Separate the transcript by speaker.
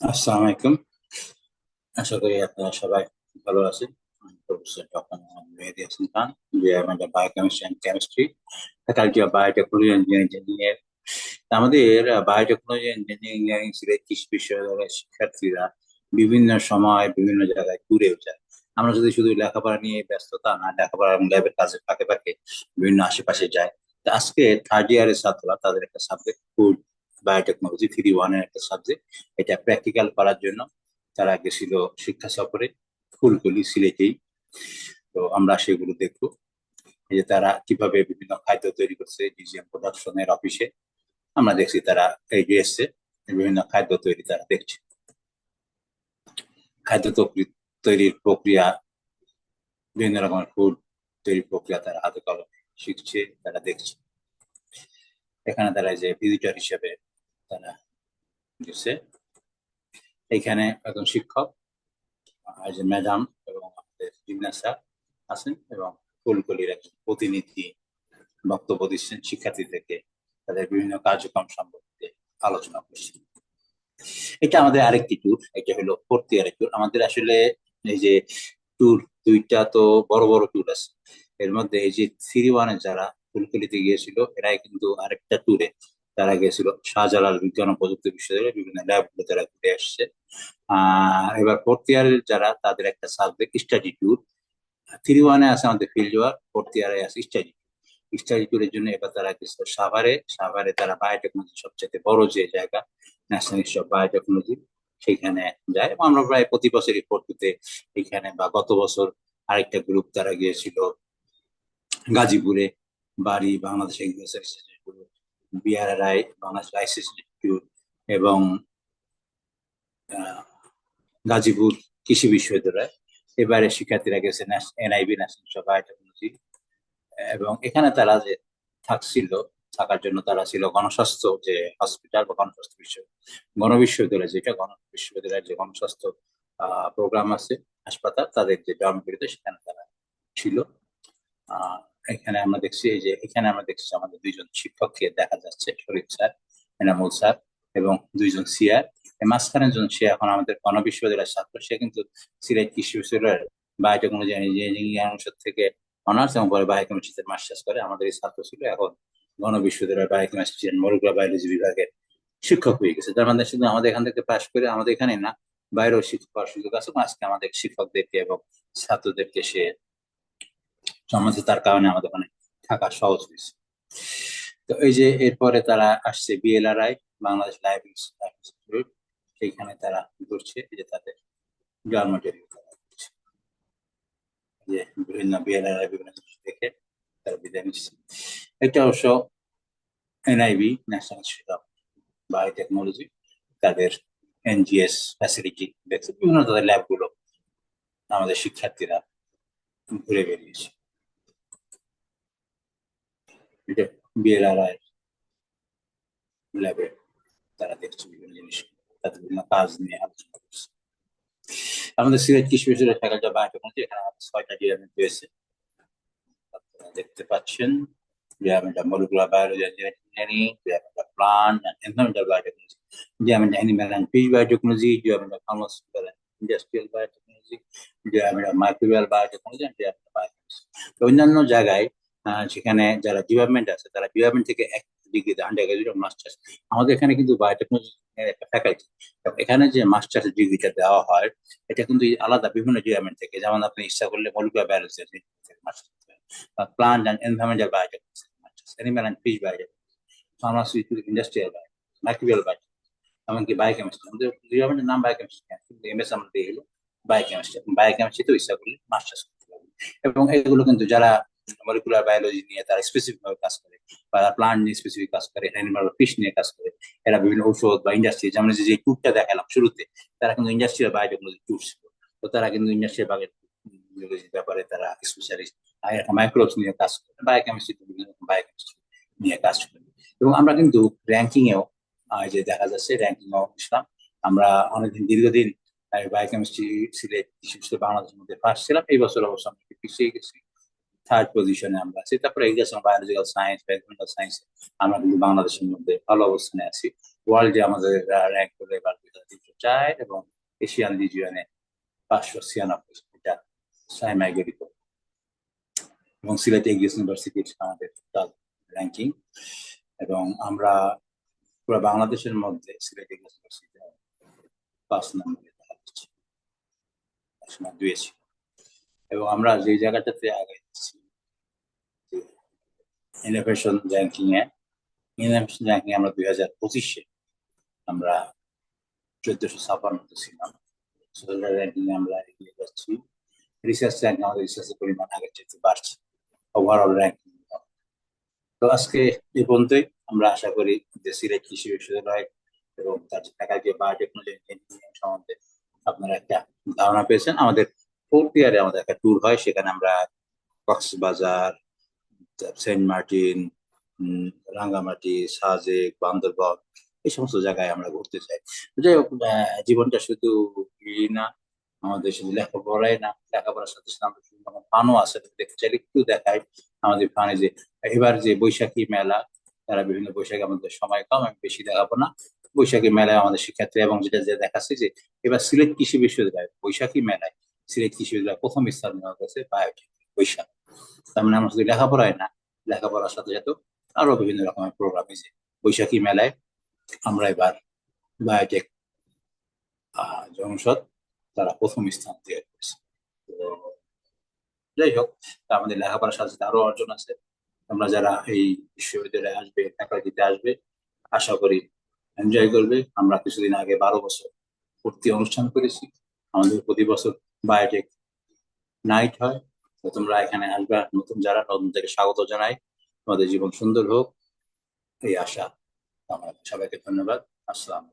Speaker 1: আসসালামু আলাইকুম। আশা করি আপনারা সবাই ভালো আছেন। আমি professor doctor Mohammad Mehedi Hasan Khan, department of biochemistry and chemistry, faculty of biotechnology and engineer. আমাদের বায়োটেকনোলজি অ্যান্ড ইঞ্জিনিয়ারিং সিলেট কৃষি বিশ্ববিদ্যালয়ের শিক্ষার্থীরা বিভিন্ন সময় বিভিন্ন জায়গায় ঘুরেও যায়। আমরা যদি শুধু লেখাপড়া নিয়ে ব্যস্ততা না, লেখাপড়া এবং ল্যাবের কাজের ফাঁকে ফাঁকে বিভিন্ন আশেপাশে যায়। তো আজকে থার্ড ইয়ারের ছাত্ররা তাদের একটা সাবজেক্ট ফুড বায়োটেকনোলজি 3-1 এর একটা সাবজেক্ট, এটা প্র্যাকটিক্যাল করার জন্য তারা গেছিল শিক্ষা সফরে ফুলকলি সিলেটেই। তো আমরা সেগুলো দেখবো, এই যে তারা কিভাবে বিভিন্ন খাদ্য তৈরি করছে ডিজিএম প্রোডাকশনের অফিসে। আমরা দেখছি তারা এই যে এসছে, বিভিন্ন খাদ্য তৈরি তারা দেখছে, খাদ্য তৈরির প্রক্রিয়া, বিভিন্ন রকমের ফুড তৈরির প্রক্রিয়া তারা হাতে কলমে শিখছে, তারা দেখছে। এখানে তারা যে ভিজিটর হিসেবে তারা গেছে, এখানে একজন শিক্ষক আর যে ম্যাডাম এবং আমাদের জিমনাস স্যার আছেন এবং ফুলকলির একজন প্রতিনিধি বক্তব্য দিচ্ছেন শিক্ষার্থীদেরকে, তাদের বিভিন্ন কার্যক্রম সম্পর্কে আলোচনা করছি। এটা আমাদের আরেকটি ট্যুর, এটা হলো ফোর্থ ইয়ারের ট্যুর আমাদের। আসলে এই যে ট্যুর দুইটা তো বড় বড় ট্যুর আছে, এর মধ্যে এই যে 3-1 যারা ফুলকলিতে গিয়েছিল এরাই কিন্তু আরেকটা ট্যুরে তারা গিয়েছিল শাহজালাল বিজ্ঞান ও প্রযুক্তি বিশ্ববিদ্যালয়ের বিভিন্ন ল্যাব গুলো তারা ঘুরে আসছে। এবার ফোর্থ ইয়ারের যারা তাদের একটা সাবজেক্ট স্টাডি ট্যুর। 3-1 আছে আমাদের ফিল্ড ওয়ার্ক, ফোর্থ ইয়ারে আছে স্টাডি। স্টাডি ট্যুরের জন্য এবার তারা গেছিল সাভারে। সাভারে তারা বায়োটেকনোলজি সবচেয়ে বড় যে জায়গা, ন্যাশনাল ইনস্টিটিউট অফ বায়োটেকনোলজি, সেখানে যায়। এবং আমরা প্রায় প্রতি বছরই পড়তে এখানে, বা গত বছর আরেকটা গ্রুপ তারা গিয়েছিল গাজীপুরে, বাড়ি Bangladesh agriculture institute, BRI Bangladesh rice institute, এবং আহ, গাজীপুর কৃষি বিশ্ববিদ্যালয়। এবারে শিক্ষার্থীরা গেছে NIB, national institute of biotechnology. এবং এখানে তারা যে থাকছিল, থাকার জন্য তারা ছিল গণস্বাস্থ্য যে হসপিটাল বা গণস্বাস্থ্য গণবিশ্ববিদ্যালয়, যেটা গণবিশ্ববিদ্যালয়ের যে গণস্বাস্থ্য প্রোগ্রাম আছে, হাসপাতাল, তাদের যে ডরমিটরিতে সেখানে তারা ছিল। আহ এখানে আমরা দেখছি, এই যে এখানে আমরা দেখছি আমাদের দুইজন শিক্ষককে দেখা যাচ্ছে, শরীফ স্যার, এনামুল স্যার, এবং দুইজন সিআর। মাঝখানে একজন, সে এখন আমাদের গণবিশ্ববিদ্যালয়ের ছাত্র, সে কিন্তু সিলেট কৃষি বিশ্ববিদ্যালয়ের বায়োটেকনোলজি ইঞ্জিনিয়ারিং অনুষদ থেকে অনার্স এবং পরে বায়োকেমিস্ট্রিতে মাস্টার্স করে আমাদের এই ছাত্র ছিল। এখন গণবিশ্ববিদ্যালয়ের বায়োকেমিস্ট্রি এন্ড মলিকুলার বায়োলজি বিভাগের শিক্ষক হয়ে গেছে। তার মানে শুধু আমাদের এখান থেকে পাশ করে আমাদের এখানে না, বাইরেও শিক্ষক হওয়ার সুযোগ আছে। আজকে আমাদের শিক্ষকদেরকে এবং ছাত্রদেরকে সে সমাজে, তার কারণে আমাদের ওখানে থাকা সহজ হয়েছে। তো এই যে এরপরে তারা আসছে বিএলআরআই, বাংলাদেশ লাইফ ইনস্টিটিউট, সেইখানে তারা ঘুরছে, এই যে তাদের ডরমিটরি যে বিভিন্ন বিএলআরআই বিভিন্ন জিনিস দেখে তারা বিদায় নিচ্ছে। এটা অবশ্য NIB, national institute of biotechnology, তাদের এনজিএস ফ্যাসিলিটি দেখছে, বিভিন্ন তাদের ল্যাব গুলো আমাদের শিক্ষার্থীরা ঘুরে বেরিয়েছে। এটা বিএলআরআই ল্যাবে তারা দেখছে বিভিন্ন জিনিস, তাদের বিভিন্ন কাজ নিয়ে আলোচনা করছে। আমাদের সিলেট কৃষি বিশ্ববিদ্যালয়ের ফ্যাকাল্টি অফ বায়োটেকনোলজি, এখানে আমাদের 6টা ডিপার্টমেন্ট রয়েছে, আপনারা দেখতে পাচ্ছেন। Department of molecular biology and engineering, department of plant and environmental biotechnology, department of animal and fish biotechnology, department of pharmaceutical and industrial biotechnology, department of microbial biotechnology and department of biochemistry. অন্যান্য জায়গায় সেখানে যারা department আছে তারা department থেকে এক ডিগ্রিতে under graduate masters. আমাদের এখানে কিন্তু বায়োটেকনোলজি একটা ফ্যাকাল্টি, এখানে যে মাস্টার্স ডিগ্রিটা দেওয়া হয় এটা কিন্তু আলাদা বিভিন্ন ডিপার্টমেন্ট থেকে। যেমন আপনি ইচ্ছা করলে molecular biology masters, plant and environmental biotechnology masters, animal and fish biotechnology, pharmaceutical industrial biotechnology, microbial biotechnology, এমনকি বায়োকেমিস্ট্রি। আমাদের ডিপার্টমেন্টের নাম বায়োকেমিস্ট্রি, কিন্তু এমএস আমরা দিয়ে হলো বায়োকেমিস্ট্রি। বায়োকেমিস্ট্রিতেও ইচ্ছা করলে মাস্টার্স করতে পারবে। এবং এগুলো কিন্তু যারা মলিকুলার বায়োলজি নিয়ে তারা স্পেসিফিক ভাবে কাজ করে, বা প্লান্ট নিয়ে স্পেসিফিক কাজ করে, অ্যানিমাল বা ফিশ নিয়ে কাজ করে, এরা বিভিন্ন ঔষধ বা ইন্ডাস্ট্রি, যেমন যে ট্যুরটা দেখালাম শুরুতে, তারা কিন্তু ইন্ডাস্ট্রিয়াল বায়োটেকনোলজি ট্যুর ছিল। তো তারা কিন্তু ইন্ডাস্ট্রিয়াল ব্যাপারে তারা স্পেশালিস্ট, মাইক্রোবস নিয়ে কাজ করে, বায়োকেমিস্ট্রি বিভিন্ন রকম বায়োকেমিস্ট্রি নিয়ে কাজ করে। এবং আমরা কিন্তু র্যাঙ্কিং এও, যে দেখা যাচ্ছে র্যাঙ্কিং এও ইসলাম, আমরা অনেকদিন দীর্ঘদিন বায়োকেমিস্ট্রি সিলেট বাংলাদেশের মধ্যে ফার্স্ট ছিলাম। এই বছর অবশ্য আমরা একটু পিছিয়ে গেছি, থার্ড পজিশনে আমরা আছি। তারপরে এগ্রিকালচার বায়োলজিক্যাল সায়েন্স বা এনভায়রনমেন্টাল সায়েন্স আমরা কিন্তু বাংলাদেশের মধ্যে ভালো অবস্থানে আছি। ওয়ার্ল্ডে আমাদের র্যাঙ্ক হলো এবার 4 এবং এশিয়ান রিজিয়নে 596, এটা সাইমায় গঠিত। এবং সিলেট এগ্রিস ইউনিভার্সিটির আমাদের টোটাল র্যাঙ্কিং, এবং আমরা পুরো বাংলাদেশের মধ্যে সিলেট এগ্রিস ইউনিভার্সিটি 5 নম্বরে দাঁড়াচ্ছি, একসময় 2 ছিল। এবং আমরা যে জায়গাটাতে আগে ইনোভেশন র্যাঙ্কিং আমরা 2025-এ আমরা 1456 ছিলাম। র্যাঙ্কিং আমরা এগিয়ে যাচ্ছি। রিসার্চ র্যাঙ্কিং, আমাদের রিসার্চের পরিমাণ আগের চেয়ে বাড়ছে, ওভারঅল র্যাঙ্কিং। তো আজকে এই পর্যন্তই। আমরা আশা করি যে সিলেট কৃষি বিশ্ববিদ্যালয় এবং তার ফ্যাকাল্টি বায়োটেকনোলজি ইঞ্জিনিয়ারিং সম্বন্ধে আপনারা একটা ধারণা পেয়েছেন। আমাদের 4th ইয়ারে আমাদের একটা ট্যুর হয়, সেখানে আমরা কক্সবাজার, সেন্ট মার্টিন, রাঙ্গামাটি, সাজেক, বান্দরবান, এই সমস্ত জায়গায় আমরা ঘুরতে চাই। যাই হোক, জীবনটা শুধু না, আমাদের শুধু লেখাপড়াই না, লেখাপড়ার সাথে সাথে আমরা বিভিন্ন ফানও আছে, দেখতে চাইলে একটু দেখাই আমাদের ফানে। যে এবার যে বৈশাখী মেলা, তারা বিভিন্ন বৈশাখী, আমাদের সময় কম, আমি বেশি দেখাবো না। বৈশাখী মেলায় আমাদের শিক্ষার্থী, এবং যেটা যে দেখাচ্ছে যে এবার সিলেট কৃষি বিশ্ববিদ্যালয় বৈশাখী মেলায় সিলেট কৃষি বিশ্ববিদ্যালয় প্রথম স্থান নেওয়া হয়েছে বায়োটেক বৈশাখ। তার মানে আমরা শুধু লেখাপড়ায় না, লেখাপড়ার সাথে সাথে আরো বিভিন্ন রকমের প্রোগ্রাম হয়েছে। বৈশাখী মেলায় আমরা এবার বায়োটেক জনসদ তারা প্রথম স্থান তৈরি করেছে। তো যাই হোক, আমাদের লেখাপড়ার সাথে সাথে আরো অর্জন আছে। তোমরা যারা এই বিশ্ববিদ্যালয়ে আসবে, ফ্যাকাল্টিতে আসবে, আশা করি এনজয় করবে। আমরা কিছুদিন আগে 12 বছর ভর্তি অনুষ্ঠান করেছি। আমাদের প্রতি বছর বায়োটেক নাইট হয়। তো তোমরা এখানে আসবে, নতুন যারা, নতুন থেকে স্বাগত জানাই। তোমাদের জীবন সুন্দর হোক এই আশা। সবাইকে ধন্যবাদ। আসসালাম।